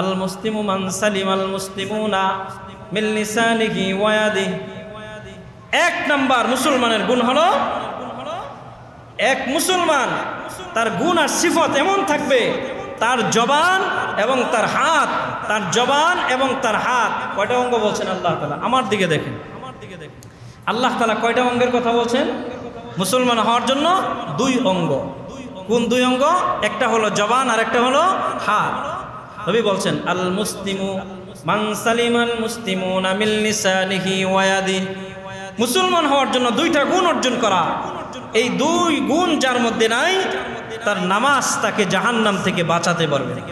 আল মুসলিমু মান সালিমাল মুসলিমুনা মিন লিসানিহি ওয়া ইয়াদিহি। এক নাম্বার মুসলমানের গুণ হলো, এক মুসলমান তার গুণ আর সিফত এমন থাকবে, তার জবান এবং তার হাত, তার জবান এবং তার হাত কয়টা অঙ্গ বলছেন আল্লাহ তাআলা? আমার দিকে দেখেন, আল্লাহ তাআলা কয়টা অঙ্গের কথা বলছেন মুসলমান হওয়ার জন্য? 2 অঙ্গ। কোন 2 অঙ্গ? একটা হলো জবান আর একটা হলো হাত। নবী বলছেন আল মুসলিমু মান সালিমাল মুসলিমুনা মিন লিসানিহি ওয়া ইয়াদিহি। মুসলমান হওয়ার জন্য 2টা গুণ অর্জন করা। এই 2 গুণ যার মধ্যে নাই, তার নামাজ তাকে জাহান্নাম থেকে বাঁচাতে পারবে না,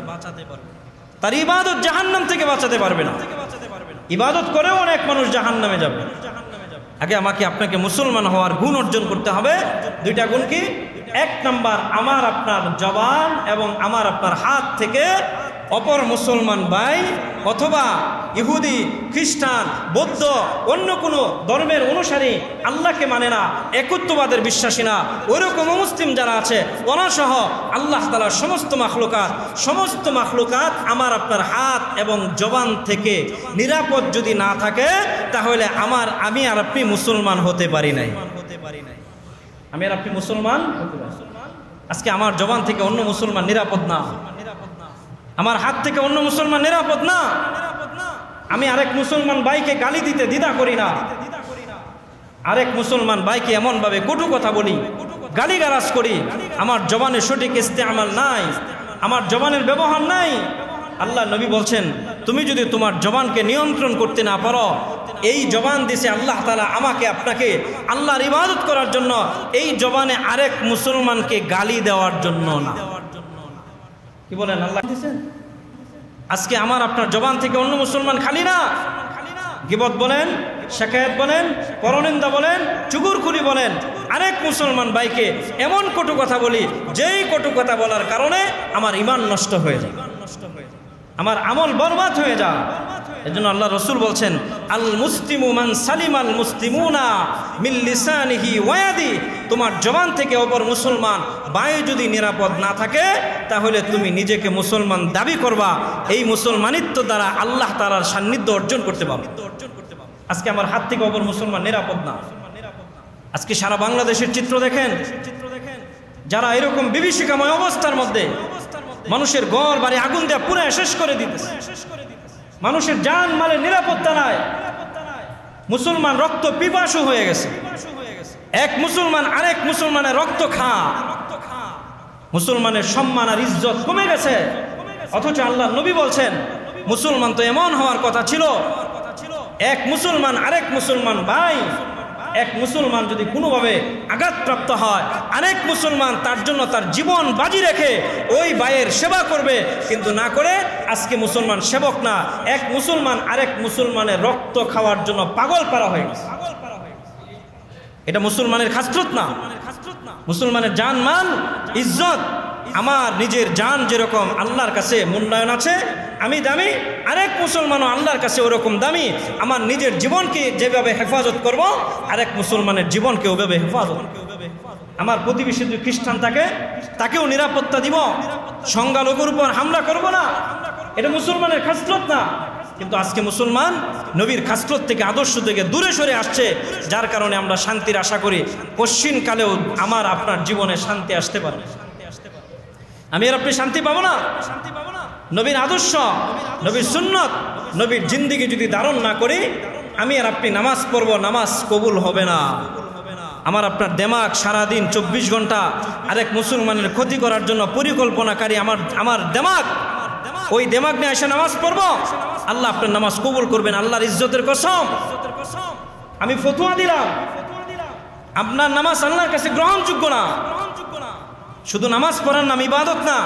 তার ইবাদত জাহান্নাম থেকে বাঁচাতে পারবে না। ইবাদত করেও অনেক মানুষ জাহান্নামে যাবে। আগে আমাকে আপনাকে মুসলমান হওয়ার গুণ অর্জন করতে হবে। 2টা গুণ কি? 1 নাম্বার, আমার আপনার জবান এবং আমার আপনার হাত থেকে অপর মুসলমান ভাই অথবা ইহুদি, খ্রিস্টান, বৌদ্ধ, অন্য কোনো ধর্মের অনুসারী, আল্লাহকে মানে না, একত্ববাদের বিশ্বাসী না, ওইরকম মুসলিম যারা আছে ওরা সহ আল্লাহ তাআলার সমস্ত মাখলুকাত আমার আপনার হাত এবং জবান থেকে নিরাপদ যদি না থাকে, তাহলে আমি আর আপনি মুসলমান হতে পারি নাই। আমি আর আপনি মুসলমান হতে পারি। আজকে আমার জবান থেকে অন্য মুসলমান নিরাপদ না, আমার হাত থেকে অন্য মুসলমান নিরাপদ না। আমি আরেক মুসলমান ভাইকে গালি দিতে দ্বিধা করি না, আরেক মুসলমান ভাইকে এমন ভাবে কটু কথা বলি, গালিগালাজ করি, আমার জবানের সঠিক ইস্তেমাল নাই, আমার জবানের ব্যবহার নাই। আল্লাহ নবী বলছেন, তুমি যদি তোমার জবানকে নিয়ন্ত্রণ করতে না পারো, এই জবান দিছে আল্লাহ তাআলা আমাকে আপনাকে আল্লাহর ইবাদত করার জন্য, এই জবানে আরেক মুসলমানকে গালি দেওয়ার জন্য না। কি বলেন? আল্লাহ দিয়েছেন। আজকে আমার আপনার জবান থেকে অন্য মুসলমান খালি না। গীবত বলেন, শিকায়াত বলেন, পরনিন্দা বলেন, চুগলখড়ি বলেন, আরেক মুসলমান ভাইকে এমন কটু কথা বলি, যেই কটু কথা বলার কারণে আমার ঈমান নষ্ট হয়ে যায়, আমার আমল বরবাদ হয়ে যায়। এজন্য আল্লাহ রাসূল বলছেন আল মুসলিমু মান সালিমাল মুসলিমুনা মিন লিসানিহি ওয়া ইয়াদিহি। তোমার জবান থেকে অপর মুসলমান ভাই যদি নিরাপদ না থাকে, তাহলে তুমি নিজেকে মুসলমান দাবি করবা, এই মুসলমানিত্ব দ্বারা আল্লাহ তাআলার সান্নিধ্য অর্জন করতে পারবে। আজকে আমার হাত থেকে অপর মুসলমান নিরাপদ না। আজকে সারা বাংলাদেশের চিত্র দেখেন, যারা এরকম বিভীষিকাময় অবস্থার মধ্যে মানুষের ঘর বাড়ি আগুন দিয়ে পুরো শেষ করে দিতেছে, মানুষের জান মালের নিরাপত্তা নাই, মুসলমান রক্ত পিপাসু হয়ে গেছে, এক মুসলমান আরেক মুসলমানের রক্ত খা, মুসলমানের সম্মান আর ইজ্জত কমে গেছে। অথচ আল্লাহ নবী বলছেন মুসলমান তো এমন হওয়ার কথা ছিল, এক মুসলমান আরেক মুসলমান ভাই, এক মুসলমান যদি কোনোভাবে আঘাতপ্রাপ্ত হয়, আরেক মুসলমান তার জন্য তার জীবন বাজি রেখে ওই ভাইয়ের সেবা করবে, কিন্তু না করে আজকে মুসলমান সেবক না, এক মুসলমান আরেক মুসলমানের রক্ত খাওয়ার জন্য পাগল পারা হয়ে গেছে। এটা মুসলমানের খাসরত না। মুসলমানের জান মাল ইজ্জত, আমার নিজের জান যেরকম আল্লাহর কাছে মূল্যায়ন আছে, আমি দামি, আরেক মুসলমানও আল্লাহর কাছে ওরকম দামি। আমার নিজের জীবনকে যেভাবে হেফাজত করব, আরেক মুসলমানের জীবনকে ওভাবে হেফাজত। আমার প্রতিবেশী যদি খ্রিস্টান থাকে, তাকেও নিরাপত্তা দিব, সংখ্যালঘুর উপর হামলা করব না, এটা মুসলমানের খাসরত না। কিন্তু আজকে মুসলমান নবীর খাসরত থেকে, আদর্শ থেকে দূরে সরে আসছে, যার কারণে আমরা শান্তির আশা করি পশ্চিমকালেও আমার আপনার জীবনে শান্তি আসতে পারে। আমি আর আপনি শান্তি পাবো না। নবীর আদর্শ, নবীর সুন্নত, নবীর জিন্দিগি যদি ধারণ না করি, আমি আর আপনি নামাজ পড়ব, নামাজ কবুল হবে না। আমার আপনার দেমাগ সারাদিন 24 ঘন্টা আরেক মুসলমানের ক্ষতি করার জন্য পরিকল্পনাকারী আমার দেমাগ, ওই দেমাগ নিয়ে এসে নামাজ পড়ব, আল্লাহ আপনার নামাজ কবুল করবেন। আল্লাহর ইজ্জতের কসম, আমি ফতোয়া দিলাম, আপনার নামাজ আল্লাহর কাছে গ্রহণযোগ্য না। শুধু নামাজ পড়ার নাম ইবাদত না,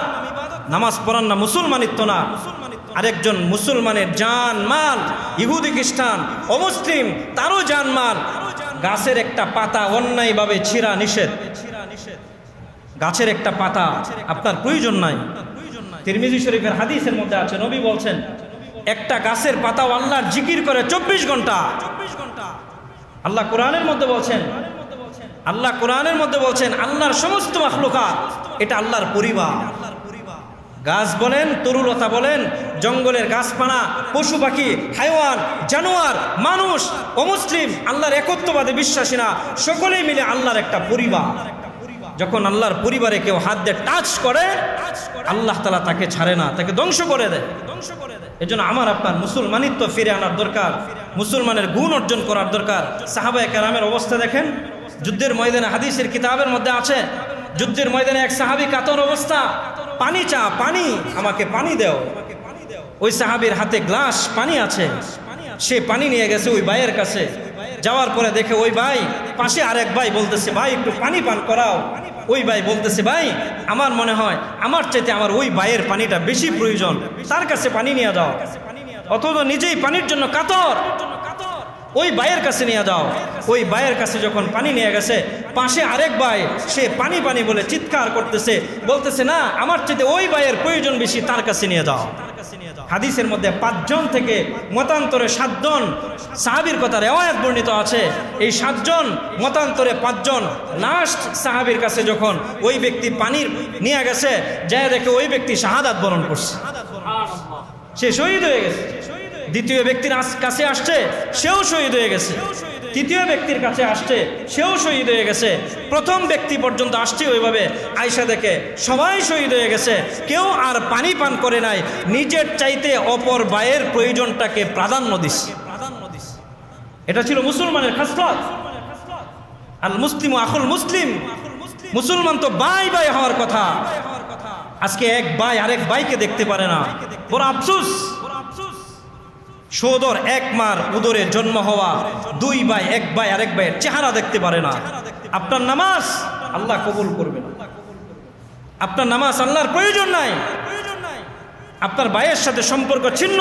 নামাজ পড়ার নাম মুসলমানিত্ব না। আরেকজন মুসলমানের জান মাল, ইহুদি খ্রিস্টান অমুসলিম তারও জান মাল, গাছের একটা পাতা অন্যায়ভাবে ছিঁড়া নিষেধ। গাছের একটা পাতা আপনার প্রয়োজন নাই। তিরমিজি শরীফের হাদিসের মধ্যে আছে, নবী বলছেন একটা গাছের পাতাও আল্লাহর জিকির করে 24 ঘন্টা। আল্লাহ কোরআনের মধ্যে বলছেন, আল্লাহ কোরআনের মধ্যে বলছেন আল্লাহর সমস্ত মাখলুকাত এটা আল্লাহর পরিবার। গাছ বলেন, তরুলতা বলেন, জঙ্গলের গাছপালা, পশু পাখি, হাইওয়ান, জানোয়ার, মানুষ, অমুসলিম, আল্লাহর একত্ববাদে বিশ্বাসী না, সকলেই মিলে আল্লাহর একটা পরিবার। যখন আল্লাহর পরিবারে কেউ হাত দিয়ে টাচ করে, আল্লাহ তাআলা তাকে ছাড়ে না, তাকে ধ্বংস করে দেয়। এজন্য আমার আপনার মুসলমানিত্ব ফিরে আনার দরকার, মুসলমানের গুণ অর্জন করার দরকার। সাহাবায়ে কেরামের অবস্থা দেখেন, যুদ্ধের ময়দানে, হাদিসের কিতাবের মধ্যে আছে, যুদ্ধের ময়দানে এক সাহাবী কাতর অবস্থা, পানি চা, পানি, আমাকে পানি দাও। ওই সাহাবীর হাতে গ্লাস পানি আছে, সে পানি নিয়ে গেছে ওই ভাইয়ের কাছে। যাওয়ার পরে দেখে ওই ভাই পাশে আরেক ভাই বলতেছে, ভাই একটু পানি পান করাও। ওই ভাই বলতেছে, ভাই আমার মনে হয় আমার চাইতে আমার ওই ভাইয়ের পানিটা বেশি প্রয়োজন, তার কাছে পানি নিয়ে যাও। অথচ নিজেই পানির জন্য কাতর, ওই ভাইয়ের কাছে নিয়ে যাও। ওই ভাইয়ের কাছে যখন পানি নিয়ে গেছে, পাশে আরেক ভাই, সে পানি পানি বলে চিৎকার করতেছে, বলতেছে, না আমার চাইতে ওই ভাইয়ের প্রয়োজন বেশি, তার কাছে নিয়ে যাও। হাদিসের মধ্যে 5 জন থেকে মতান্তরে 7 জন সাহাবীর কথা রিওয়ায়াত বর্ণিত আছে। এই 7 জন মতান্তরে 5 জন, লাস্ট সাহাবীর কাছে যখন ওই ব্যক্তি পানি নিয়ে গেছে, যায় দেখে ওই ব্যক্তি শাহাদাত বরণ করছে, সে শহীদ হয়ে গেছে। দ্বিতীয় ব্যক্তির কাছে আসছে, সেও শহীদ হয়ে গেছে। তৃতীয় ব্যক্তির কাছে আসছে, সেও শহীদ হয়ে গেছে। প্রথম ব্যক্তি পর্যন্ত আসছে ওইভাবে, আয়েশা দেখে সবাই শহীদ হয়ে গেছে, কেউ আর পানি পান করে নাই, নিজের চাইতে অপর ভাইয়ের প্রয়োজনটাকে প্রাধান্য দিচ্ছে। এটা ছিল মুসলমানের খাসলত। আল মুসলিম আখুল মুসলিম, মুসলমান তো ভাই ভাই হওয়ার কথা। আজকে এক ভাই আরেক ভাইকে দেখতে পারে না, বড় আফসোস। সোদর এক মার উদরে জন্ম হওয়া 2 ভাই, এক ভাই আরেক ভাইয়ের চেহারা দেখতে পারে না। আপনার নামাজ আল্লাহ কবুল করবে না, আপনার নামাজ আল্লাহর প্রয়োজন নাই। আপনার ভাইয়ের সাথে সম্পর্ক ছিন্ন,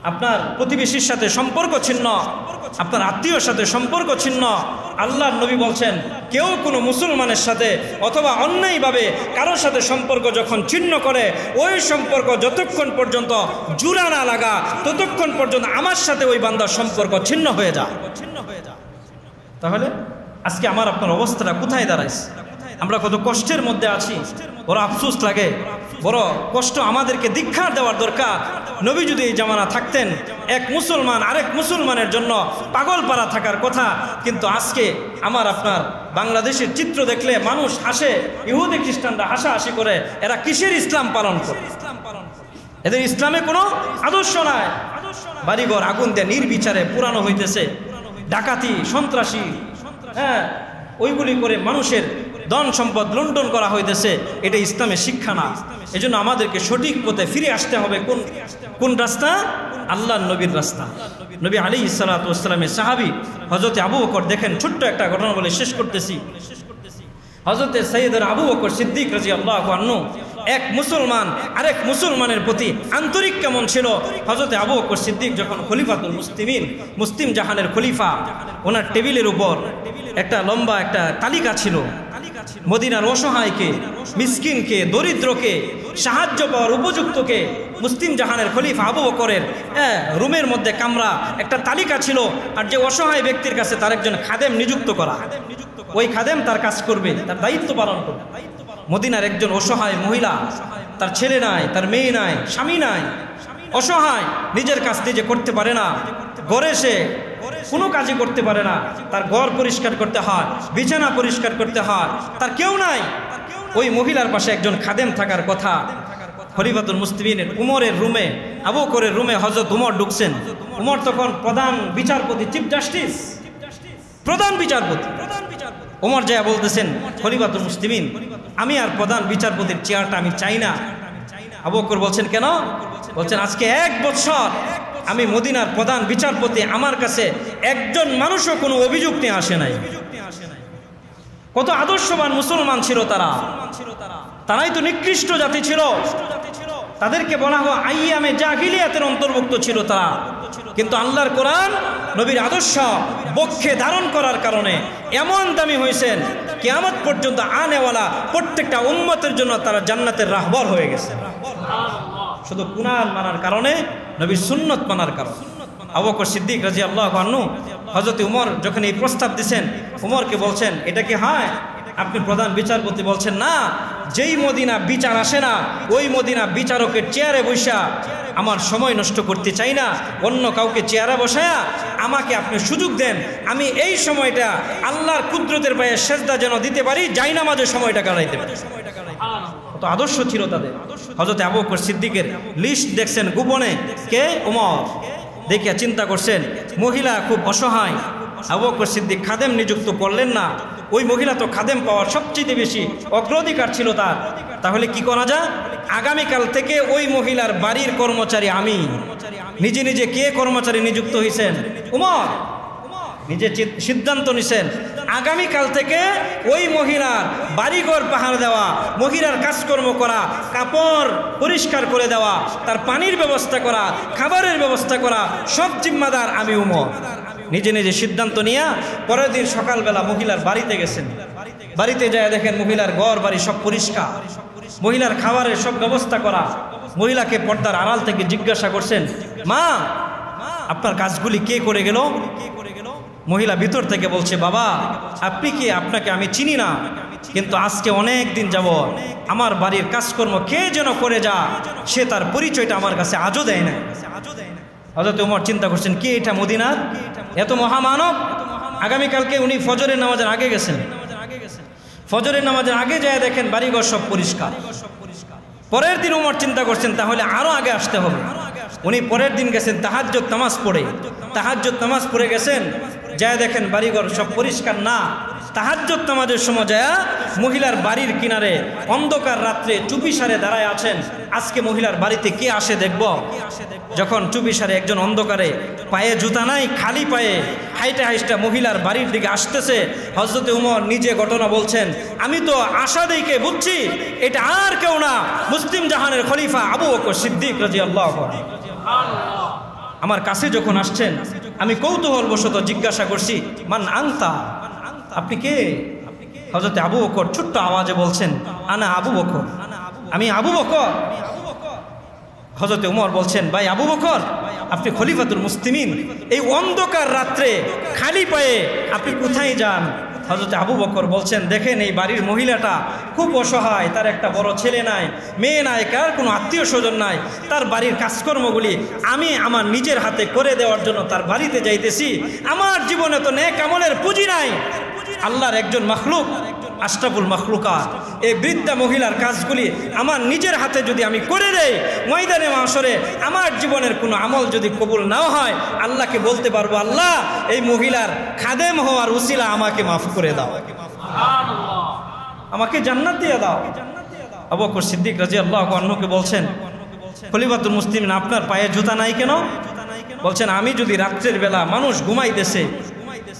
আপনার প্রতিবেশীর সাথে সম্পর্ক ছিন্ন, আপনার আত্মীয়র সাথে সম্পর্ক ছিন্ন। আল্লাহর নবী বলছেন, কেউ কোনো মুসলমানের সাথে অথবা অন্যায়ভাবে কারোর সাথে সম্পর্ক যখন ছিন্ন করে, ওই সম্পর্ক যতক্ষণ পর্যন্ত জুড়া না লাগা, ততক্ষণ পর্যন্ত আমার সাথে ওই বান্দার সম্পর্ক ছিন্ন হয়ে যায়। তাহলে আজকে আমার আপনার অবস্থাটা কোথায় দাঁড়াইছে? আমরা কত কষ্টের মধ্যে আছি, বড় আফসোস লাগে, বড় কষ্ট আমাদেরকে দীক্ষা দেওয়ার দরকার। নবী যদি এই জামানা থাকতেন, এক মুসলমান আরেক মুসলমানের জন্য পাগল পাড়া থাকার কথা, কিন্তু আজকে আমার আপনার বাংলাদেশের চিত্র দেখলে মানুষ হাসে, ইহুদি খ্রিস্টানরা হাসাহাসি করে, এরা কিসের ইসলাম পালন করে? এদের ইসলামে কোনো আদর্শ নাই। বাড়িঘর আগুন দিয়ে নির্বিচারে পুরানো হইতেছে, ডাকাতি, সন্ত্রাসী, হ্যাঁ, ওইগুলি করে মানুষের ধন সম্পদ লুণ্ঠন করা হইতেছে। এটা ইসলামের শিক্ষা না। এজন্য আমাদেরকে সঠিক পথে ফিরে আসতে হবে। কোন রাস্তা? আল্লাহর নবীর রাস্তা। নবী আলাইহিস সালাতু ওয়াস সালামের সাহাবী হযরত আবু বকর, দেখেন ছোট্ট একটা ঘটনা বলে শেষ করতেছি। হযরত সাইয়েদনা আবু বকর সিদ্দিক রাদিয়াল্লাহু আনহু, এক মুসলমান আরেক মুসলমানের প্রতি আন্তরিক কেমন ছিল। হযরত আবু বকর সিদ্দিক যখন খলিফাতুল মুসলিমিন, মুসলিম জাহানের খলিফা, ওনার টেবিলের উপর একটা লম্বা একটা তালিকা ছিল। মদিনার অসহায়কে, মিসকিনকে, দরিদ্রকে, সাহায্য পাওয়ার উপযুক্তকে মুসলিম জাহানের খলিফা আবু বকরের রুমের মধ্যে কামরা একটা তালিকা ছিল। আর যে অসহায় ব্যক্তির কাছে তার একজন খাদেম নিযুক্ত করা, ওই খাদেম তার কাজ করবে, তার দায়িত্ব পালন করবে। মদিনার একজন অসহায় মহিলা, তার ছেলে নাই, তার মেয়ে নাই, স্বামী নাই, অসহায়, নিজের কাজ নিজে করতে পারে না, ঘরে সে কোনো কাজই করতে পারে না, তার ঘর পরিষ্কার করতে হয়, বিছানা পরিষ্কার করতে হয়, তার কেউ নাই। ওই মহিলার পাশে একজন খাদেম থাকার কথা। খলিফাতুল মুসলিমিনের উমরের রুমে, আবু বকরের রুমে হযরত উমর ঢুকছেন। উমর তখন প্রধান বিচারপতি, চিফ জাস্টিস, প্রধান বিচারপতি। উমর যা বলতেছেন, খলিফাতুল মুসলিমিন, আমি আর প্রধান বিচারপতির চেয়ারটা আমি চাই না। আবু বকর বলছেন, কেন? বলছেন, আজকে 1 বছর আমি মদিনার প্রধান বিচারপতি, আমার কাছে একজন মানুষও কোনো অভিযোগ নিয়ে আসে নাই। কত আদর্শবান মুসলমান ছিল তারা, তারাই তো নিকৃষ্ট জাতি ছিল। তাদেরকে বলা হয় আইয়ামে জাহিলিয়াতের অন্তর্ভুক্ত ছিল তারা। কিন্তু আল্লাহর কোরআন, নবীর আদর্শ বক্ষে ধারণ করার কারণে এমন দামি হয়েছেন, কিয়ামত পর্যন্ত আনেওয়ালা প্রত্যেকটা উম্মতের জন্য তারা জান্নাতের রাহবার হয়ে গেছে, শুধু কুরআন মানার কারণে, নবীর সুন্নত মানার কারণে। আবু বকর সিদ্দিক রাদিয়াল্লাহু আনহু হযরত উমর যখন এই প্রস্তাব দিয়েছেন, উমরকে বলছেন, এটা কি হয়? আপনি প্রধান বিচারপতি? বলছেন, না, যেই মদিনা বিচার আসে না, ওই মদিনা বিচারকের চেয়ারে বসা আমার সময় নষ্ট করতে চাই না, অন্য কাউকে চেয়ারে বসায়া আমাকে আপনি সুযোগ দেন, আমি এই সময়টা আল্লাহর কুদরতের পায়ে সেজদা যেন দিতে পারি, যাই নামাজের সময়টা কাটাইতে পারি। কত আদর্শ ছিল তাদের। হযরত আবু বকর সিদ্দিকের লিস্ট দেখছেন গোপনে, কে? ওমর। দেখিয়া চিন্তা করছেন মহিলা খুব অসহায়, আবু বকর সিদ্দিক খাদেম নিযুক্ত করলেন না। ওই মহিলা তো খাদেম পাওয়ার সবচেয়ে বেশি অগ্রাধিকার ছিল তার। তাহলে কি করা যায়? আগামীকাল থেকে ওই মহিলার বাড়ির কর্মচারী আমি। নিজে নিজে কে কর্মচারী নিযুক্ত হয়েছেন? ওমর। নিজে সিদ্ধান্ত নিছেন আগামীকাল থেকে ওই মহিলার বাড়িঘর পাহাড় দেওয়া, মহিলার কাজকর্ম করা, কাপড় পরিষ্কার করে দেওয়া, তার পানির ব্যবস্থা করা, খাবারের ব্যবস্থা করা, সব জিম্মাদার আমি ওমর। নিজে নিজে সিদ্ধান্ত নিয়ে পরের দিন সকালবেলা মহিলার বাড়িতে গেছেন। বাড়িতে যায় দেখেন মহিলার ঘর বাড়ি সব পরিষ্কার, মহিলার খাবারের সব ব্যবস্থা করা। মহিলাকে পর্দার আড়াল থেকে জিজ্ঞাসা করছেন, মা আপনার কাজগুলি কে করে গেল? মহিলা ভিতর থেকে বলছে, বাবা আপনি কি? আপনাকে আমি চিনি না, কিন্তু আজকে অনেক দিন যাব আমার বাড়ির কাজকর্ম কে যেন করে যা, সে তার পরিচয়টা আমার কাছে আজও দেয় না। হযরত ওমর চিন্তা করছেন, কে এটা? মদিনার এত মহামানব। আগামীকালকে উনি ফজরের নামাজের আগে গেছেন। ফজরের নামাজের আগে যায় দেখেন বাড়িঘর সব পরিষ্কার। পরের দিন ওমর চিন্তা করছেন তাহলে আরো আগে আসতে হবে। উনি পরের দিন গেছেন তাহাজ্জুদ নামাজ পড়ে। তাহাজ্জুদ নামাজ পড়ে গেছেন, যায় দেখেন বাড়িঘর সব পরিষ্কার না। তাহাজ্জুদ নামাজের সময় যায় মহিলার বাড়ির কিনারে অন্ধকার রাত্রে চুপিসারে দাঁড়ায় আছেন। আজকে মহিলার বাড়িতে কে আসে দেখব। যখন চুপিসারে একজন অন্ধকারে, পায়ে জুতা নাই, খালি পায়ে হাইটা হাইটা মহিলার বাড়ির দিকে আসতেছে, হযরত ওমর নিজে ঘটনা বলছেন, আমি তো আশা দেখে বুঝছি এটা আর কেউ না, মুসলিম জাহানের খলিফা আবু বকর সিদ্দিক রাদিয়াল্লাহু আনহু। আমার কাছে যখন আসছেন আমি কৌতূহল বশত জিজ্ঞাসা করছি, মান আনতা? আপনি কে? হযরত আবু বকর ছোট্ট আওয়াজে বলছেন, আনা আবু বকর, আমি আবু বকর। হযরত ওমর বলছেন, ভাই আবু বকর আপনি খলিফাতুল মুসলিমিন, এই অন্ধকার রাত্রে খালি পায়ে আপনি কোথায় যান? হযরত আবু বকর বলছেন, দেখেন এই বাড়ির মহিলাটা খুব অসহায়, তার একটা বড় ছেলে নাই, মেয়ে নাই, কার কোনো আত্মীয় স্বজন নাই। তার বাড়ির কাজকর্মগুলি আমি আমার নিজের হাতে করে দেওয়ার জন্য তার বাড়িতে যাইতেছি। আমার জীবনে তো নেক আমলের পুঁজি নাই। আল্লাহর একজন মাখলুক, আশরাফুল মাখলুকাত, এই বৃদ্ধা মহিলার কাজগুলি আমার নিজের হাতে যদি আমি করে দেই, ময়দানে মাশরে আমার জীবনের কোনো আমল যদি কবুল নাও হয়, আল্লাহকে বলতে পারবো, আল্লাহ এই মহিলার খাদেম হওয়ার উসিলা আমাকে মাফ করে দাও, আমাকে জান্নাত দিয়ে দাও। আবু বকর সিদ্দিক রাদিয়াল্লাহু আনহুকে বলছেন, খলিফাতুল মুসলিমিন আপনার পায়ে জুতা নাই কেন? বলছেন, আমি যদি রাত্রের বেলা মানুষ ঘুমাইতেছে,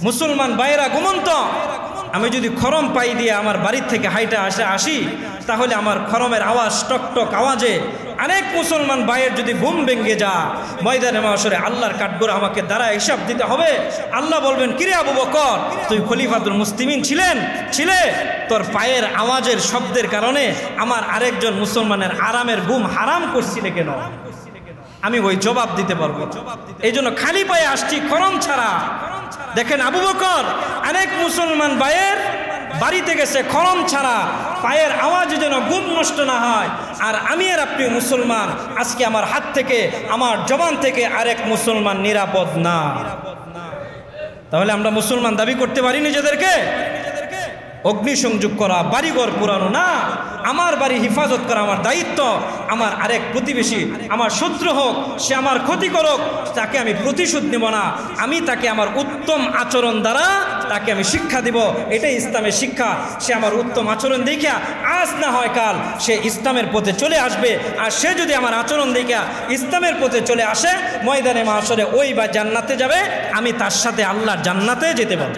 মুসলমান বাইরা ঘুমন্ত, আমি যদি খরম পাই দিয়ে আমার বাড়ির থেকে হাইটা আসি, তাহলে আমার খরমের আওয়াজ টকটক আওয়াজে অনেক মুসলমান ভাইয়ের যদি ঘুম ভেঙে যা, ময়দানে মাশরে আল্লাহর কাঠগড় আমাকে দ্বারা হিসাব দিতে হবে। আল্লাহ বলবেন, কিরে আবু বকর, তুই খলিফাতুল মুসলিমিন ছিলে, তোর পায়ের আওয়াজের শব্দের কারণে আমার আরেকজন মুসলমানের আরামের ঘুম হারাম করছিলে কেন? আমি ওই জবাব দিতে পারবো। এই জন্য খালি পায়ে আসছি, খরম ছাড়া। দেখেন আবু বকর অনেক মুসলমান ভাইয়ের বাড়িতে গেছে খরম ছাড়া, পায়ের আওয়াজে যেন ঘুম নষ্ট না হয়। আর আমি আর আপনি মুসলমান, আজকে আমার হাত থেকে, আমার জবান থেকে আরেক মুসলমান নিরাপদ না। তাহলে আমরা মুসলমান দাবি করতে পারি নিজেদেরকে? অগ্নিসংযোগ করা, বাড়িঘর পুরানো না, আমার বাড়ি হেফাজত করা আমার দায়িত্ব। আমার আরেক প্রতিবেশী আমার শত্রু হোক, সে আমার ক্ষতি করুক, তাকে আমি প্রতিশোধ নেব না। আমি তাকে আমার উত্তম আচরণ দ্বারা তাকে আমি শিক্ষা দিব। এটাই ইসলামের শিক্ষা। সে আমার উত্তম আচরণ দেখিয়া আজ না হয় কাল সে ইসলামের পথে চলে আসবে। আর সে যদি আমার আচরণ দেখিয়া ইসলামের পথে চলে আসে, ময়দানে মাশরে ওই বা জান্নাতে যাবে, আমি তার সাথে আল্লাহর জান্নাতে যেতে পারব।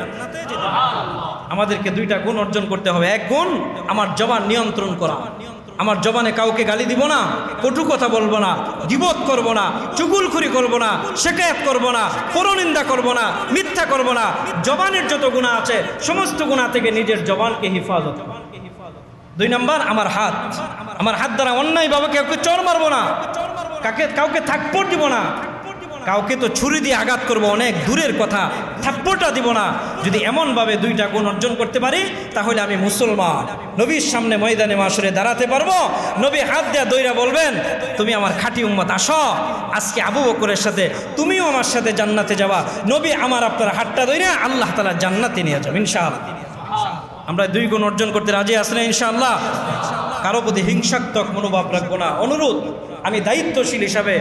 আমাদেরকে দুইটা গুণ অর্জন করতে হবে। এক গুণ, আমার জবান নিয়ন্ত্রণ করা। আমার জবানে কাউকে গালি দিব না, কটু কথা বলবো না, গীবত করব না, চুগলখড়ি করব না, শিকায়াত করব না, পরনিন্দা করব না, মিথ্যা করব না। জবানের যত গুনাহ আছে সমস্ত গুনাহ থেকে নিজের জবানকে হেফাজত। দুই নম্বর, আমার হাত। আমার হাত দ্বারা অন্যায়ভাবে কাউকে চড় মারবো না, কাউকে থাপ্পড় দিব না। কাউকে তো ছুরি দিয়ে আঘাত করব অনেক দূরের কথা, থাপ্পড়টা দিব না। যদি এমনভাবে দুইটা গুণ অর্জন করতে পারি তাহলে আমি মুসলমান, নবীর সামনে ময়দানে মাশরে দাঁড়াতে পারবো। নবী হাত দেয়া দইরা বলবেন, তুমি আমার খাঁটি উম্মত, আসো আজকে আবু বকরের সাথে তুমিও আমার সাথে জান্নাতে যাবা। নবী আমার আপনার হাতটা দইরা আল্লাহ তাআলা জান্নাতে নিয়ে যাবেন ইনশাআল্লাহ। আমরা দুই গুণ অর্জন করতে রাজি আছেন ইনশাআল্লাহ? কারো প্রতি হিংসাত্মক মনোভাব রাখবো না। অনুরোধ, আমি দায়িত্বশীল হিসাবে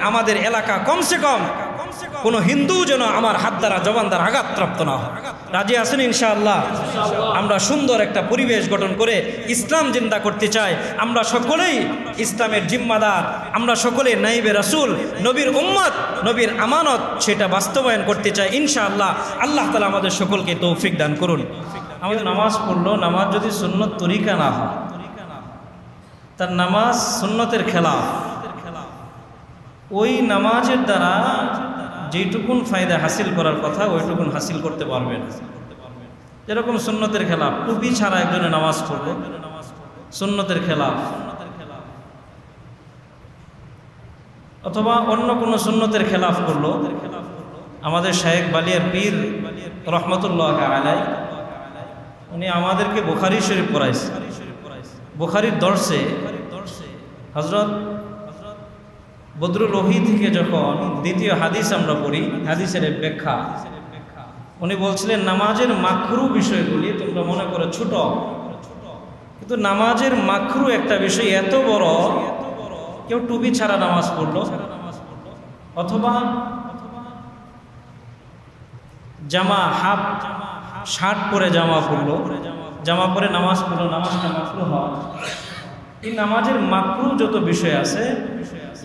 আমাদের এলাকা কমসে কম কোনো হিন্দু যেন আমার হাত দ্বারা জবান দ্বারা আঘাতপ্রাপ্ত না হয়। রাজি আছেন ইনশাআল্লাহ? আমরা সুন্দর একটা পরিবেশ গঠন করে ইসলাম জিন্দা করতে চাই। আমরা সকলেই ইসলামের জিম্মাদার, আমরা সকলে নাইবে রাসূল, নবীর উম্মত, নবীর আমানত, সেটা বাস্তবায়ন করতে চাই ইনশাআল্লাহ। আল্লাহ তাআলা আমাদের সকলকে তৌফিক দান করুন। আমাদের নামাজ পড়লো, নামাজ যদি সুন্নত তরিকা না হয়, তার নামাজ সুন্নতের খেলাফ, ওই নামাজের দ্বারা যেটুকুন ফায়দা হাসিল করার কথা ওইটুকুন হাসিল করতে পারবেন। যেরকম সুন্নতের খেলাফ, টুপি ছাড়া একজনে নামাজ পড়লো, সুন্নতের খেলাফ, অথবা অন্য কোনো সুন্নতের খেলাফ করলো। আমাদের শায়েখ বালিয়ার পীর রহমতুল্লাহ আলাইহি উনি আমাদেরকে বুখারী শরীফ পড়াইছে। বুখারীর দর্শে হযরত বদরুল ওহী থেকে যখন দ্বিতীয় হাদিস আমরা পড়ি, হাদিসের ব্যাখ্যা, উনি বলছিলেন নামাজের মাকরু বিষয়গুলি তোমরা মনে করো ছোট, কিন্তু নামাজের মাকরু একটা বিষয় এত বড়। কেউ টুপি ছাড়া নামাজ পড়লো, অথবা জামা হাফ শার্ট পরে জামা পরলো, জামা পরে নামাজ পড়লো, নামাজটা মাকরু হয়। এই নামাজের মাকরু যত বিষয় আছে,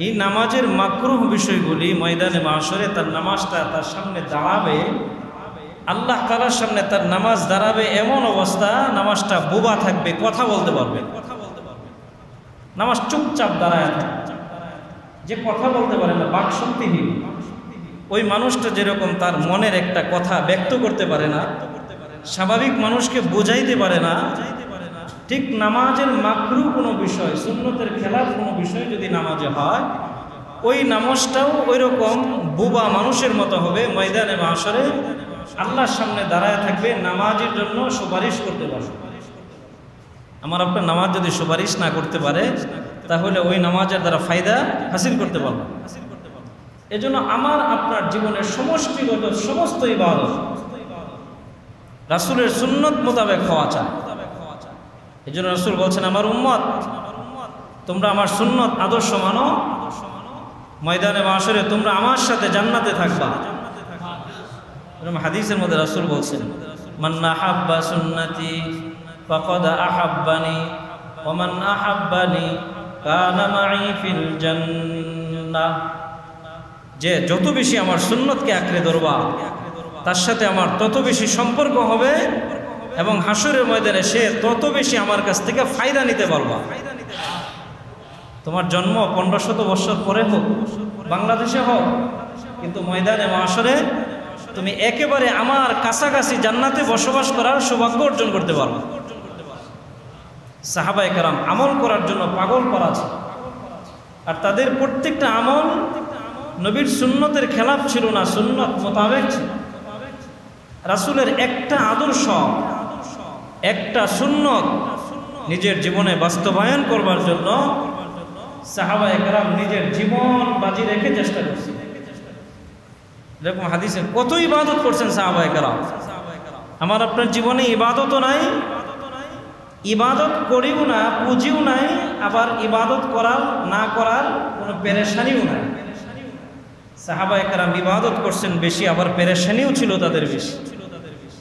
এই নামাজের মাকরুহ বিষয়গুলি ময়দানে মাশরে তার নামাজটা তার সামনে দাঁড়াবে, আল্লাহ তাআলার সামনে তার নামাজ দাঁড়াবে এমন অবস্থা, নামাজটা বোবা থাকবে, কথা বলতে পারবে, নামাজ চুপচাপ দাঁড়ায় থাকবে, যে কথা বলতে পারে না, বাকশক্তিহীন, ওই মানুষটা যেরকম তার মনের একটা কথা ব্যক্ত করতে পারে না, স্বাভাবিক মানুষকে বোঝাইতে পারে না, ঠিক নামাজের মাকরু কোনো বিষয়, সুন্নতের খেলাফ কোনো বিষয় যদি নামাজে হয়, ওই নামাজটাও ওই রকম বোবা মানুষের মতো হবে। ময়দানে মাশরে আল্লাহর সামনে দাঁড়ায় থাকবে, নামাজের জন্য সুপারিশ করতে পারবে। আমার আপনার নামাজ যদি সুপারিশ না করতে পারে, তাহলে ওই নামাজের দ্বারা ফায়দা হাসিল করতে পারবে। এজন্য আমার আপনার জীবনের সমষ্টিগত সমস্ত ইবাদত রাসূলের সুন্নত মোতাবেক হওয়া চায়। এই জন্য রাসূল বলছেন, আমার উম্মত তোমরা আমার সুন্নত আদর্শ মানো, ময়দানে মাশরে তোমরা আমার সাথে জান্নাতে থাকবা। এরকম হাদিসের মধ্যে রাসূল বলছেন, মান আহাব্বা সুন্নতি ফাকাদ আহাব্বানি ওয়া মান আহাব্বানি কানা মাই ফিল জান্নাহ। যে যত বেশি আমার সুন্নতকে আঁকড়ে ধরবা, তার সাথে আমার তত বেশি সম্পর্ক হবে, এবং হাসরের ময়দানে সে তত বেশি আমার কাছ থেকে ফায়দা নিতে পারবা। তোমার জন্ম 1500 বছর পরে হোক, বাংলাদেশে হোক, কিন্তু ময়দানে মাশরে তুমি একেবারে আমার কাছাকাছি জান্নাতে বসবাস করার সৌভাগ্য অর্জন করতে পারবে। সাহাবায়ে কেরাম আমল করার জন্য পাগল করা ছিল, আর তাদের প্রত্যেকটা আমল নবীর সুন্নতের খেলাফ ছিল না, সুন্নত মোতাবেক ছিল। রাসূলের একটা আদর্শ, একটা সুন্নত নিজের জীবনে বাস্তবায়ন করবার জন্য সাহাবায়ে কেরাম নিজের জীবন বাজি রেখে চেষ্টা করছেন। এরকম হাদিসে কত ইবাদত করছেন সাহাবায়ে কেরাম। আমার আপনার জীবনে ইবাদতও নাই, ইবাদত করিও না, পুঁজিও নাই, আবার ইবাদত করার না করার কোনো পেরেশানিও নাই। সাহাবায়ে কেরাম ইবাদত করছেন বেশি, আবার পেরেশানিও ছিল তাদের বেশি।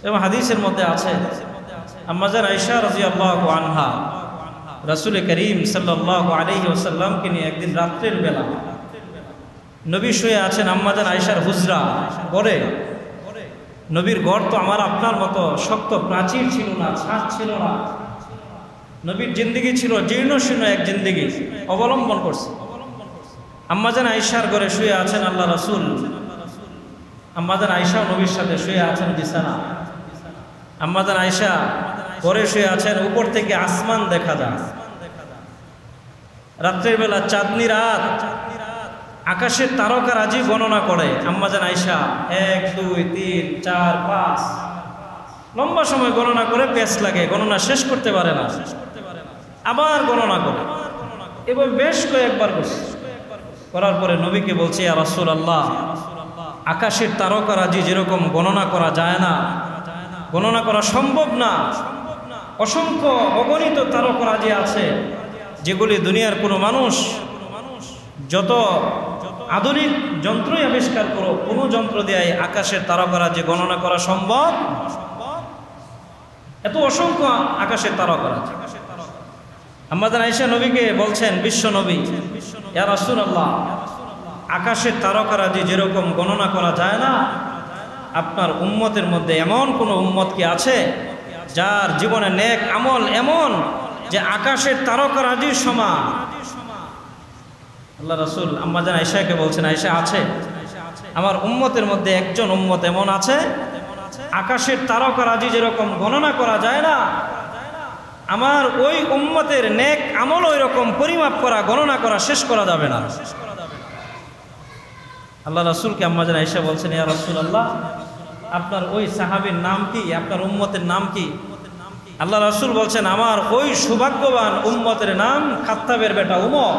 এবং হাদিসের মধ্যে আছে, আম্মা জান আয়েশা রাদিয়াল্লাহু আনহা রাসূল করিম সাল্লাল্লাহু আলাইহি ওয়াসাল্লামকে নিয়ে একদিন রাত্রের বেলা নবী শুয়ে আছেন আম্মা জান আয়েশার হুজরা ঘরে। নবীর ঘর তো আমার আপনার মতো শক্ত প্রাচীর ছিল না, ছাদ ছিল না। নবীর জিন্দেগি ছিল জীর্ণ শীর্ণ এক জিন্দেগি অবলম্বন করছে। আম্মা জান আয়েশার ঘরে শুয়ে আছেন আল্লাহ রাসূল। আম্মা জান আয়েশা নবীর সাথে শুয়ে আছেন বিছানা। আম্মা জান আয়েশা ঘরে শুয়ে আছেন, উপর থেকে আসমান দেখা যায়, রাত্রের বেলা চাঁদনি রাত, আকাশের তারকারাজি গণনা করে আম্মাজান আয়েশা 1 2 3 4 5 লম্বা সময় গণনা করে পেঁচ লাগে, গণনা শেষ করতে পারে না, আবার গণনা করে, এবার বেশ কয়েকবার করার পরে নবীকে বলছে, ইয়া রাসূলুল্লাহ, আকাশের তারকারাজি যেরকম গণনা করা যায় না, গণনা করা সম্ভব না, অসংখ্য অগণিত তারকারাজি আছে যেগুলি দুনিয়ার কোনো মানুষ যত আধুনিক যন্ত্রই আবিষ্কার করো, কোনো যন্ত্র দিয়ে আকাশের তারকারাজি গণনা করা সম্ভব, এত অসংখ্য আকাশের তারকারাজি। আম্মাজান আয়েশা নবীকে বলছেন, বিশ্ব নবী, ইয়া রাসূলুল্লাহ, আকাশের তারকারাজি যেরকম গণনা করা যায় না, আপনার উম্মতের মধ্যে এমন কোন উম্মত কি আছে যার জীবনে নেক আমল এমন যে আকাশের তারকারাজির সমান? আল্লাহ রাসূল আম্মাজান আয়েশাকে বলছেন, আয়েশা, আছে, আমার উম্মতের মধ্যে একজন উম্মত এমন আছে আকাশের তারকারাজি যেরকম গণনা করা যায় না, আমার ওই উম্মতের নেক আমল ওই রকম পরিমাপ করা, গণনা করা, শেষ করা যাবে না। আল্লাহ রাসূলকে আম্মাজান আয়েশা বলছেন, ইয়া রাসূলুল্লাহ, আপনার ওই সাহাবীর নাম কি, আপনার উম্মতের নাম কি? আল্লাহ রাসূল বলছেন, আমার ওই সৌভাগ্যবান উম্মতের নাম খাত্তাবের বেটা উমর।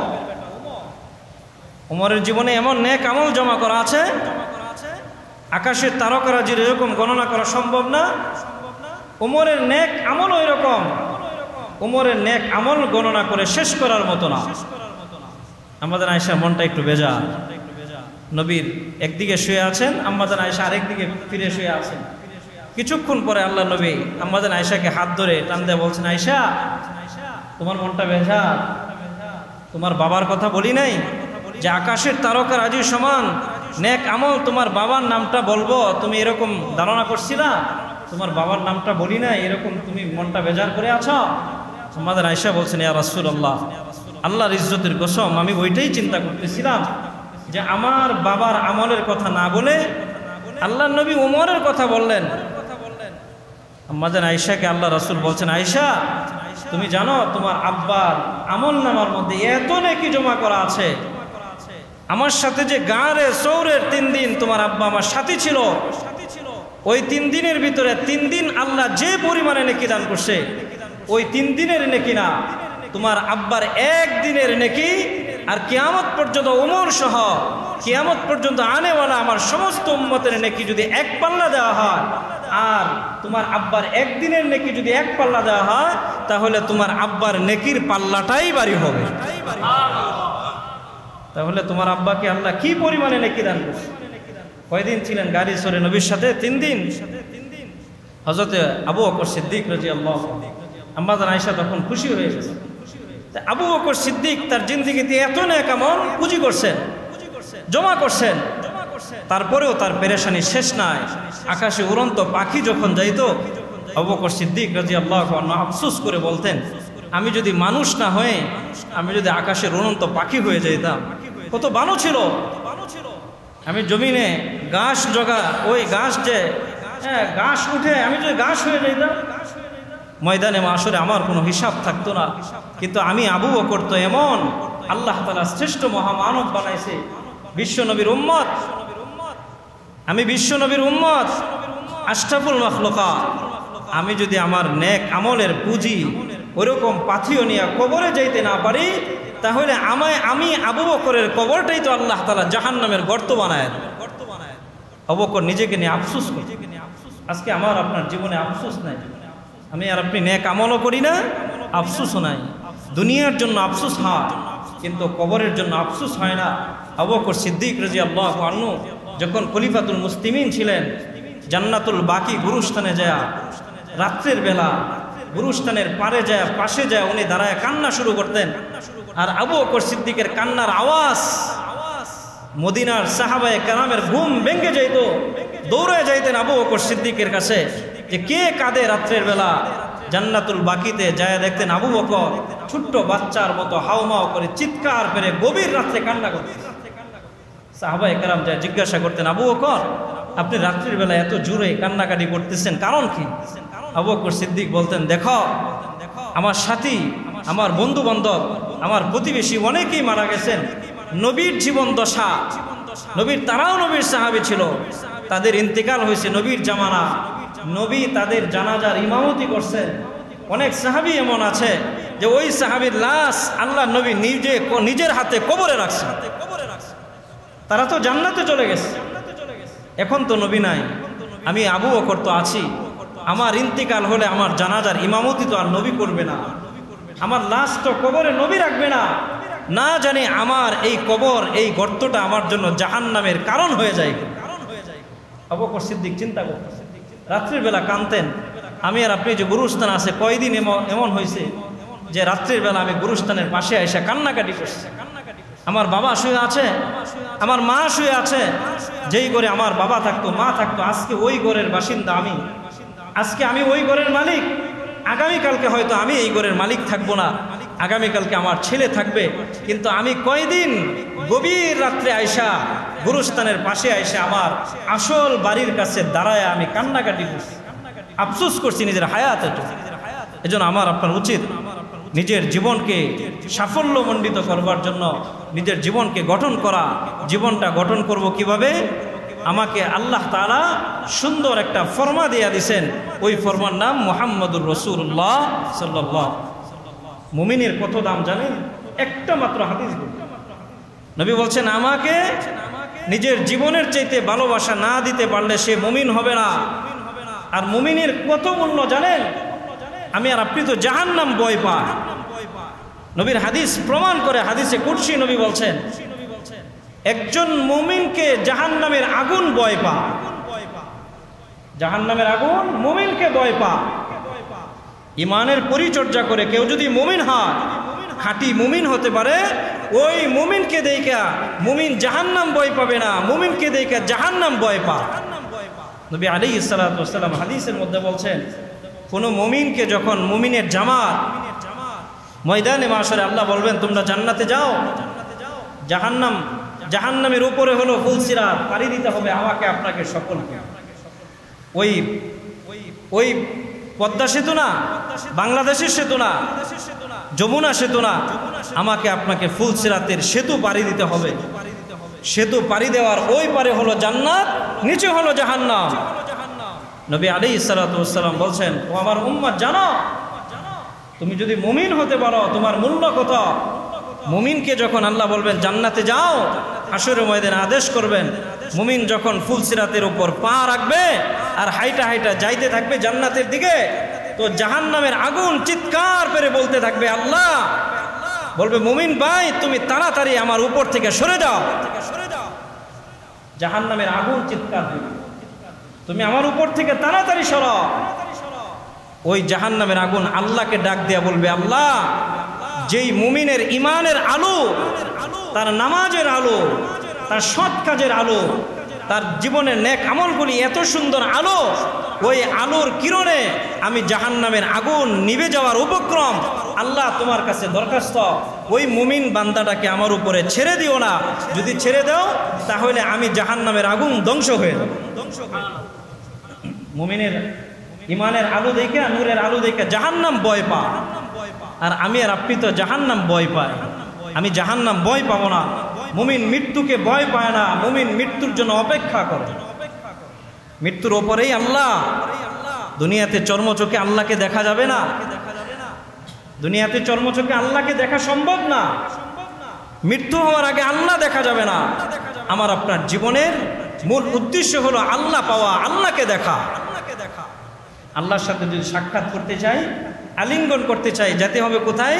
উমরের জীবনে এমন নেক আমল জমা করা আছে আকাশের তারকারাজির এরকম গণনা করা সম্ভব না। উমরের নেক আমল ওই রকম, উমরের নেক আমল গণনা করে শেষ করার মতো না। আমাদের আয়েশার মনটা একটু বেজার। নবীর একদিকে শুয়ে আছেন, আম্মাজান আয়েশা আরেকদিকে ফিরে শুয়ে আছেন। কিছুক্ষণ পরে আল্লাহ নবী আম্মাজান আয়েশাকে হাত ধরে টান দিয়ে বলছেন, আয়েশা, তোমার মনটা বেজার, তোমার বাবার কথা বলি নাই যে আকাশের তারকারাজির সমান নেক আমল, তোমার বাবার নামটা বলবো, তুমি এরকম ধারণা করছিলা? তোমার বাবার নামটা বলি না, এরকম তুমি মনটা বেজার করে আছো? আমাদের আয়েশা বলছেন, ইয়া রাসূলুল্লাহ, আল্লাহর ইজ্জতের কসম, আমি ওইটাই চিন্তা করতেছিলাম যে আমার বাবার আমলের কথা না বলে আল্লাহর নবী ওমরের কথা বললেন। আমাদের আয়েশাকে আল্লাহ রাসূল বলছেন, আয়েশা, তুমি জানো তোমার আব্বার আমল নামার মধ্যে এত নেকি জমা করা আছে, আমার সাথে যে গাঁরে সৌরের 3 দিন তোমার আব্বা আমার সাথী ছিল, ওই 3 দিনের ভিতরে 3 দিন আল্লাহ যে পরিমাণে নেকি দান করছে, ওই 3 দিনের নেকি না, তোমার আব্বার 1 দিনের নেকি, আর কিয়ামত পর্যন্ত ওমর সহ কিয়ামত পর্যন্ত আনেওয়ালা আমার সমস্ত উম্মতের নেকি যদি এক পাল্লা দেওয়া হয়, আর তোমার আব্বার 1 দিনের নেকি যদি এক পাল্লা দেওয়া হয়, তাহলে তোমার আব্বার নেকির পাল্লাটাই ভারী হবে। তাহলে তোমার আব্বাকে আল্লাহ কি পরিমাণে নেকি দান করছে। কয়দিন ছিলেন গাড়ি চড়ে নবীর সাথে? 3 দিন। হযরতে আবু বকর সিদ্দিক রাদিয়াল্লাহু আনহু, আম্মাজান আয়েশা তখন খুশি হয়ে গেছে। আবু বকর সিদ্দিক তার জিন্দেগিতে এত নেক আমল পুঁজি করছেন, জমা করছেন, তারপরেও তার পেরেশানি শেষ নাই। আকাশে উড়ন্ত পাখি যখন যাইতো, আবু বকর সিদ্দিক রাদিয়াল্লাহু আনহু আফসোস করে বলতেন, আমি যদি মানুষ না হয়ে আমি যদি আকাশের উড়ন্ত পাখি হয়ে যাইতাম, কত ভালো ছিল। আমি জমিনে ঘাস জগা, ওই ঘাস যে ঘাস উঠে, আমি যদি ঘাস হয়ে যাইতাম, ময়দানে মাশরে আমার কোনো হিসাব থাকতো না। কিন্তু আমি আবু বকর তো এমন আল্লাহ তাআলা শ্রেষ্ঠ মহামানব বানাইছে, বিশ্ব নবীর উম্মত, আমি বিশ্ব নবীর উম্মত, আশরাফুল মাখলুকাত। আমি যদি আমার নেক আমলের পুঁজি ওরকম পাথিও নিয়ে কবরে যাইতে না পারি, তাহলে আমি আবু বকরের কবরটাই তো আল্লাহ তাআলা জাহান্নামের গর্ত বানায়। আবু বকর নিজেকে নিয়ে আফসোস করে। আজকে আমার আপনার জীবনে আফসোস নাই, আমি আর আপনি নেক আমলও করি না, আফসোসও নাই। দুনিয়ার জন্য আফসোস হয়, কিন্তু কবরের জন্য আফসোস হয় না। আবু বকর সিদ্দিক রাদিয়াল্লাহু আনহু যখন খলিফাতুল মুসলিমিন ছিলেন, জান্নাতুল বাকি গুরুস্থানে যায়, রাত্রের বেলা গুরুস্থানের পাশে যায় উনি দাঁড়ায় কান্না শুরু করতেন। আর আবু বকর সিদ্দিকের কান্নার আওয়াজ মদিনার সাহাবায়ে কেরামের ঘুম ভেঙে যাইত, দৌড়ে যাইতেন আবু বকর সিদ্দিকের কাছে যে কে কাঁদে রাত্রের বেলা। জান্নাতুল বাকিতে যায় দেখতেন আবু বকর ছোট্ট বাচ্চার মতো হাউমাউ করে চিৎকার করে গভীর রাত্রে কান্না করতেন। সাহাবায়ে কেরাম যায় জিজ্ঞাসা করতেন, আবু বকর, আপনি রাত্রির বেলা এত জোরে কান্নাকাটি করতেছেন, কারণ কি? আবু বকর সিদ্দিক বলতেন, দেখো, আমার সাথী, আমার বন্ধু বান্ধব, আমার প্রতিবেশী অনেকেই মারা গেছেন, নবীর জীবন দশা, তারাও নবীর সাহাবী ছিল, তাদের ইন্তেকাল হয়েছে নবীর জামানা, নবী তাদের জানাজার ইমামতি করছেন। অনেক সাহাবী এমন আছে যে ওই সাহাবীর লাশ আল্লাহ নবী নিজের হাতে কবরে রাখছেন। তারা তো জান্নাতে চলে গেছে, এখন তো নবী নাই। আমি আবু বকর তো আছি, আমার ইন্তিকাল হলে আমার জানাজার ইমামতি তো আর নবী করবে না, আমার লাশ তো কবরে নবী রাখবে না, না জানি আমার এই কবর, এই গর্তটা আমার জন্য জাহান্নামের কারণ হয়ে যায়। আবু বকর সিদ্দিক চিন্তা করতেন, রাত্রির বেলা কাঁদতেন। আমি আর আপনি যে গুরুস্থান আছে, কয়দিন এমন হয়েছে যে রাত্রির বেলা আমি গুরুস্থানের পাশে এসে কান্নাকাটি করছি। আমার বাবা শুয়ে আছে, আমার মা শুয়ে আছে, যেই ঘরে আমার বাবা থাকতো, মা থাকতো, আজকে ওই ঘরের বাসিন্দা আমি, আজকে আমি ওই ঘরের মালিক। আগামীকালকে হয়তো আমি এই ঘরের মালিক থাকবো না, আগামীকালকে আমার ছেলে থাকবে, কিন্তু আমি কয়দিন গভীর রাত্রে আয়সা গুরুস্থানের পাশে আয়সা আমার আসল বাড়ির কাছে দাঁড়ায় আমি কান্নাকাটি করছি, আফসোস করছি নিজের হায়াতের জন্য। এজন্য আমার আপনার উচিত নিজের জীবনকে সাফল্যমণ্ডিত করবার জন্য নিজের জীবনকে গঠন করা। জীবনটা গঠন করব কিভাবে? আমাকে আল্লাহ তাআলা সুন্দর একটা ফরমা দিয়া দিছেন, ওই ফরমার নাম মুহাম্মদুর রাসূলুল্লাহ সাল্লাল্লাহু। মুমিনের কত দাম জানেন? একটা মাত্র হাদিস নবী বলছেন, আমাকে নিজের জীবনের চাইতে ভালোবাসা না দিতে পারলে সে মুমিন হবে না। আর মুমিনের কত মূল্য জানেন? আমি আর আপনি তো জাহান্নাম ভয় পাই। নবীর হাদিস প্রমাণ করে, হাদিসে কুদসি নবী বলছেন, একজন মুমিনকে জাহান্নামের আগুন ভয় পায়, জাহান্নামের আগুন মুমিনকে ভয় পায়। ইমানের পরিচর্যা করে কেউ যদি মুমিন হয়, খাঁটি মুমিন হতে পারে, ওই মুমিনকে দেখা মুমিন জাহান্নাম ভয় পাবে না, মুমিনকে দেখা জাহান্নাম ভয় পায়। নবী আলাইহিস সালাতু ওয়াস সালাম হাদিসের মধ্যে বলছেন, কোন মুমিনকে যখন মুমিনের জামাত ময়দানে মাশরে আল্লাহ বলবেন তোমরা জান্নাতে যাও, জাহান্নামের উপরে হলো ফুলসিরাত, পাড়ি দিতে হবে আমাকে আপনাকে সকলকে। ওই পদ্মা সেতু না, বাংলাদেশের সেতু না, যমুনা সেতু না, আমাকে আপনাকে ফুলসিরাতের সেতু পাড়ি দিতে হবে। সেতু পাড়ি দেওয়ার ওই পারে হলো জান্নাত, নিচে হলো জাহান্নাম। নবী আলাইহিস সালাতু ওয়াস সালাম বলছেন, ও আমার উম্মত জানো, তুমি যদি মুমিন হতে পারো তোমার মূল্য কত। মুমিনকে যখন আল্লাহ বলবেন জান্নাতে যাও, হাসরের ময়দানে আদেশ করবেন, মুমিন যখন ফুলসিরাতের উপর পা রাখবে আর হাইটা হাইটা যাইতে থাকবে জান্নাতের দিকে, তো জাহান্নামের আগুন চিৎকার করে বলতে থাকবে, আল্লাহ বলবে, মুমিন ভাই তুমি তাড়াতাড়ি আমার উপর থেকে সরে যাও। জাহান্নামের আগুন চিৎকার দিবে, তুমি আমার উপর থেকে তাড়াতাড়ি সরো। ওই জাহান্নামের আগুন আল্লাহকে ডাক দিয়া বলবে, আল্লাহ যেই মুমিনের ইমানের আলো, তার নামাজের আলো, তার সৎ কাজের আলো, তার জীবনের নেক আমলগুলি এত সুন্দর আলো, ওই আলোর কিরণে আমি জাহান্নামের আগুন নিভে যাওয়ার উপক্রম, আল্লাহ তোমার কাছে দরখাস্ত, ওই মুমিন বান্দাটাকে আমার উপরে ছেড়ে দিও না, যদি ছেড়ে দাও তাহলে আমি জাহান্নামের আগুন ধ্বংস হয়ে যাব। মুমিনের ইমানের আলো দেখে, নূরের আলো দেখে জাহান্নাম ভয় পা, আর আমি আর আপনি তো জাহান্নাম ভয় পাই। আমি জাহান্নাম ভয় পাবো না। মুমিন মৃত্যুকে ভয় পায় না, মুমিন মৃত্যুর জন্য অপেক্ষা করে। মৃত্যুর ওপরেই আল্লাহ। দুনিয়াতে চর্মচোখে আল্লাহকে দেখা যাবে না, দুনিয়াতে চর্মচোখে আল্লাহকে দেখা সম্ভব না। মৃত্যু হওয়ার আগে আল্লাহ দেখা যাবে না। আমার আপনার জীবনের মূল উদ্দেশ্য হলো আল্লাহ পাওয়া, আল্লাহকে দেখা। আল্লাহর সাথে যদি সাক্ষাৎ করতে চাই, আলিঙ্গন করতে চাই, যেতে হবে কোথায়?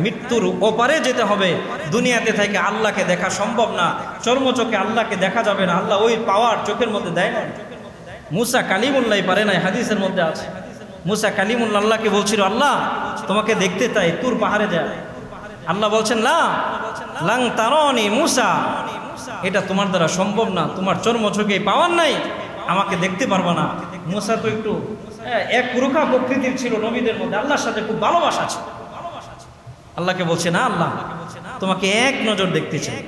মৃত্যুর ওপারে যেতে হবে। দুনিয়াতে থেকে আল্লাহকে দেখা সম্ভব না, চর্মচোখে আল্লাহকে দেখা যাবে না। আল্লাহ ওই পাওয়ার চোখের মধ্যে দেয় না। মুসা কালিমুল্লাহ পারে নাই, হাদিসের মধ্যে আছে। মুসা কালিমুল্লাহ আল্লাহকে বলছিল, আল্লাহ তোমাকে দেখতে চাই, তুর পাহাড়ে যায়। আল্লাহ বলছেন, না লাং তারানি মুসা, এটা তোমার দ্বারা সম্ভব না, তোমার চর্মচোখে পাওয়ার নাই, আমাকে দেখতে পারবা না। মুসা তো একটু এক রুখা প্রকৃতির ছিল, নবীদের মধ্যে আল্লাহর সাথে খুব ভালোবাসা ছিল। আল্লাহকে বলছে, না আল্লাহ তোমাকে এক নজর দেখতে চাই।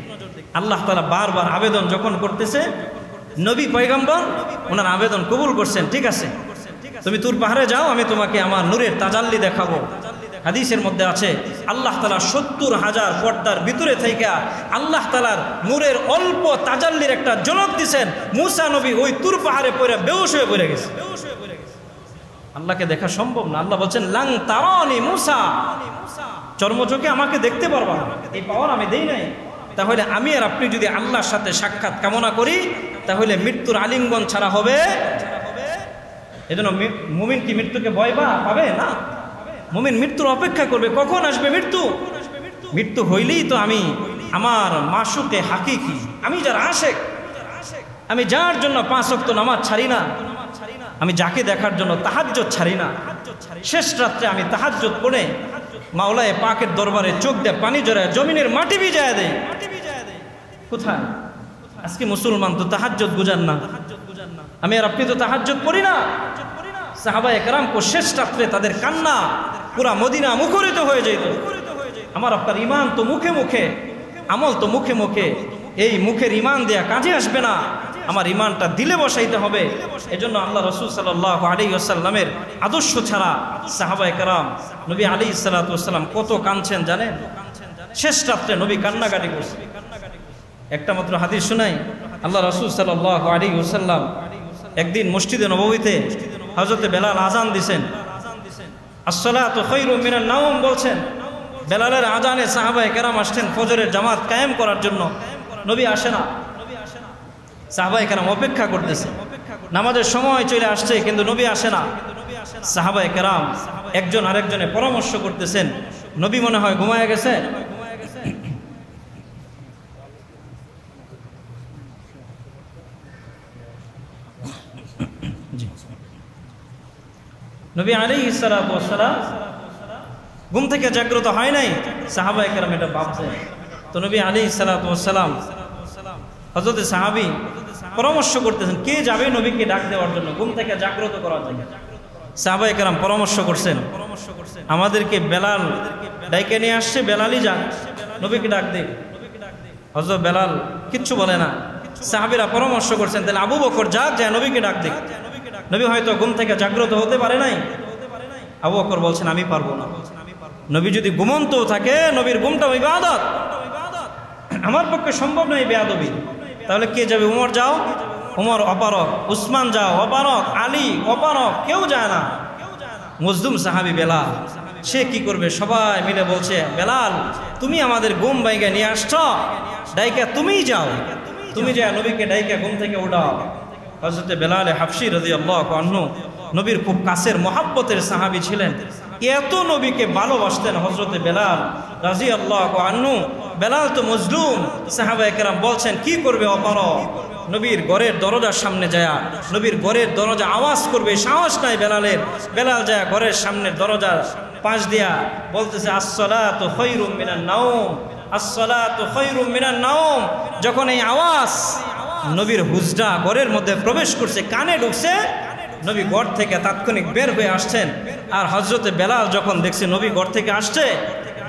আল্লাহ তাআলা বারবার আবেদন যখন করতেছে, নবী পয়গম্বর ওনার আবেদন কবুল করছেন। ঠিক আছে, তুমি তুর পাহাড়ে যাও, আমি তোমাকে আমার নূরের তাজাল্লি দেখাবো। হাদিসের মধ্যে আছে আল্লাহ তাআলা ৭০,০০০ পর্দার ভিতরে থেকে আল্লাহ তাআলার নূরের অল্প তাজাল্লির একটা ঝলক দিয়েছেন। মুসা নবী ওই তুর পাহাড়ে পড়ে বেহুশ হয়ে পড়ে গেছে। আল্লাহকে দেখা সম্ভব না। আল্লাহ বলছেন লাং তারানি মুসা, চর্মচোখে আমাকে দেখতে পারবা না, এই পাওয়ার আমি দেই নাই। তাহলে আমি আর আপনি যদি আল্লাহর সাথে সাক্ষাৎ কামনা করি তাহলে মৃত্যুর আলিঙ্গন ছাড়া হবে। এজন্য মুমিন কি মৃত্যুকে ভয় পাবে না? মুমিন মৃত্যুর অপেক্ষা করবে, কখন আসবে মৃত্যু। মৃত্যু হইলেই তো আমি আমার মাশুকে হাকিকি, আমি যার আশেক, আমি যার জন্য 5 ওয়াক্ত নামাজ ছাড়ি না, আমি যাকে দেখার জন্য তাহাজ্জুদ ছাড়ি না, শেষ রাত্রে আমি তাহাজ্জুদ পড়ে মাওলায়ে পাকের দরবারে চোখ দিয়ে পানি জড়ায় জমিনের মাটি ভিজায় দেয়। কোথায় আজকে মুসলমান তো তাহাজ্জুদ গুজার না। আমি আর আপনি তো তাহাজ্জুদ পড়ি না। সাহাবায়ে কেরাম কো শেষ রাত্রে তাদের কান্না পুরা মদিনা মুখরিত হয়ে যেত। আমার আপনার ইমান তো মুখে মুখে, আমল তো মুখে মুখে, এই মুখের ইমান দেয়া কাজে আসবে না, আমার ইমানটা দিলে বসাইতে হবে। এজন্য আল্লাহ রাসূল সাল্লাল্লাহু আলাইহি ওয়াসাল্লামের আদর্শ ছাড়া সাহাবায়ে কেরাম নবী আলাইহিস সালাতু ওয়াসসালাম কত কাঁদছেন জানেন? শেষ রাত্রে নবী কান্নাকাটি করছেন। একটা মাত্র হাদিস শোনাই। আল্লাহ রাসূল সাল্লাল্লাহু আলাইহি ওয়াসাল্লাম একদিন মসজিদে নববীতে হযরতে বেলাল আযান দিছেন, আসসালাতু খায়রুম মিনান নাওম বলছেন। বেলালের আযানে সাহাবায়ে কেরাম আসছেন ফজরের জামাত কায়েম করার জন্য। নবী আসে না, সাহাবায়ে কেরাম অপেক্ষা করতেছে, নামাজের সময় চলে আসছে কিন্তু নবী আসে না। সাহাবায়ে কেরাম একজন আরেকজনে পরামর্শ করতেছেন, নবী মনে হয় ঘুমায় গেছে। নবী আলাইহিস সালাতু ওয়াস সালাম ঘুম থেকে জাগ্রত হয় নাই। সাহাবায়ে কেরাম এটা ভাবছেন। তো নবী আলাইহিস সালাতু ওয়াস সালাম হযরত সাহাবী পরামর্শ করতেছেন কে যাবে নবীকে ডাক দেওয়ার জন্য, ঘুম থেকে জাগ্রত করার জন্য। সাহাবায়ে কেরাম পরামর্শ করছেন আমাদেরকে বেলাল ডাইকে নিয়ে আসছে, বেলালই যান, নবীকে ডাক দে। হযরত বেলাল কিচ্ছু বলে না। সাহাবীরা পরামর্শ করছেন তাহলে আবু বকর যাক, যায় নবীকে ডাক দে। নবী হয়তো ঘুম থেকে জাগ্রত হতে পারে নাই। আবু বকর বলছেন আমি পারবো না। নবী যদি ঘুমন্ত থাকে, নবীর ঘুমটা ইবাদত, আমার পক্ষে সম্ভব নয় বেয়াদবি। তাহলে কে যাবে? উমর যাও, উমর অপারক, উসমান যাও অপারক, আলী অপারক, কেউ যায় না। মজলুম সাহাবী বেলাল, সে কি করবে? সবাই মিলে বলছে বেলাল তুমি আমাদের ঘুম ভাঙিয়ে নিয়ে আসছ, ডাইকা তুমিই যাও, তুমি যা নবীকে ডাইকা ঘুম থেকে উঠাও। হযরত বেলাল হাবশী রাদিয়াল্লাহু আনহু নবীর খুব কাছের মহাব্বতের সাহাবী ছিলেন, এত নবীকে ভালোবাসতেন হযরত বেলাল রাদিয়াল্লাহু আনহু। বেলাল তো মজলুম, সাহাবায়ে কেরাম বলছেন কি করবে অপারক, নবীর ঘরের দরজার সামনে যায়, নবীর ঘরের দরজা আওয়াজ করবে, সাহস নাই বেলালের। বেলাল যায় ঘরের সামনের দরজার পাশ দিয়া বলতেছে আসসালাতু খায়রুম মিনান নাওম, আসসালাতু খায়রুম মিনান নাওম। যখন এই আওয়াজ নবীর হুজরা ঘরের মধ্যে প্রবেশ করছে, কানে ঢুকছে, নবী ঘর থেকে তাৎক্ষণিক বের হয়ে আসছেন। আর হযরতে বেলাল যখন দেখছে নবী ঘর থেকে আসছে,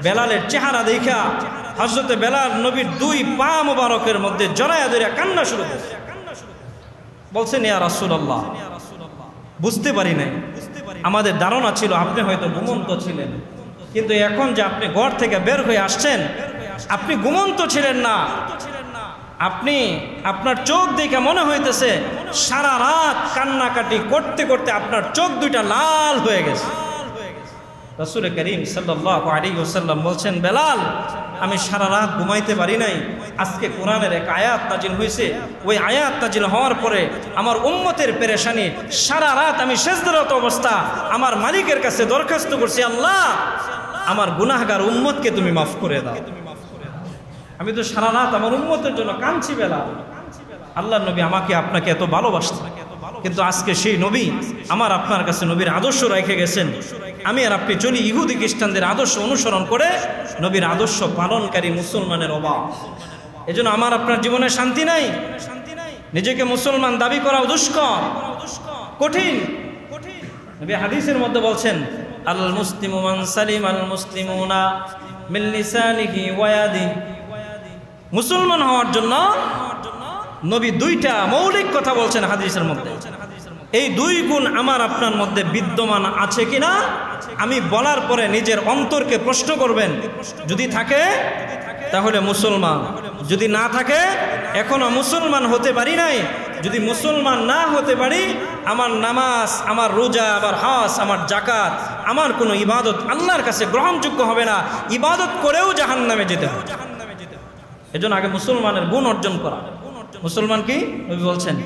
বেলালের চেহারা দেখা হযরতে বেলাল নবীর 2 পা মোবারকের মধ্যে জড়ায়া ধরে কান্না শুরু করছে। বলছেন ইয়া রাসূলুল্লাহ, বুঝতে পারি নাই, আমাদের ধারণা ছিল আপনি হয়তো ঘুমন্ত ছিলেন, কিন্তু এখন যে আপনি ঘর থেকে বের হয়ে আসছেন, আপনি ঘুমন্ত ছিলেন না। আপনি আপনার চোখ দেখে মনে হইতেছে সারা রাত কান্নাকাটি করতে করতে আপনার চোখ দুইটা লাল হয়ে গেছে। রাসূল করিম সাল্লাল্লাহু আলাইহি ওয়াসাল্লাম বলছেন বেলাল আমি সারা রাত ঘুমাইতে পারি নাই, আজকে কোরআনের এক আয়াত নাজিল হয়েছে, ওই আয়াত নাজিল হওয়ার পরে আমার উম্মতের পেরেশানি, সারা রাত আমি সিজদারত অবস্থা আমার মালিকের কাছে দরখাস্ত করছি, আল্লাহ আমার গুনাহগার উম্মতকে তুমি মাফ করে দাও। আমি তো সারা রাত আমার উম্মতের জন্য কাঁদছি বেলাল। আল্লাহর নবী আমাকে আপনাকে এত ভালোবাসতেন, কিন্তু আজকে সেই নবী আমার আপনার কাছে নবীর আদর্শ রেখে গেছেন। আমি আর আপনি চলি ইহুদি খ্রিস্টানদের আদর্শ অনুসরণ করে, নবীর আদর্শ পালনকারী মুসলমানের অভাব। এজন্য আমার আপনার জীবনে শান্তি নাই। নিজেকে মুসলমান দাবি করা দুষ্কর, কঠিন। নবী হাদিসের মধ্যে বলছেন আল মুসলিমু মান সালিমাল মুসলিমুনা মিন লিসানিহি ওয়া ইয়াদিহি। মুসলমান হওয়ার জন্য নবী 2টা মৌলিক কথা বলছেন হাদিসের মধ্যে। এই দুই গুণ আমার আপনার মধ্যে বিদ্যমান আছে কিনা আমি বলার পরে নিজের অন্তরকে প্রশ্ন করবেন। যদি থাকে তাহলে মুসলমান, যদি না থাকে এখনো মুসলমান হতে পারি নাই। যদি মুসলমান না হতে পারি, আমার নামাজ, আমার রোজা, আমার হজ, আমার জাকাত, আমার কোনো ইবাদত আল্লাহর কাছে গ্রহণযোগ্য হবে না। ইবাদত করেও জাহান্নামে যেতে হবে। এজন্য আগে মুসলমানের গুণ অর্জন করা। মুসলমান কি বলছেন?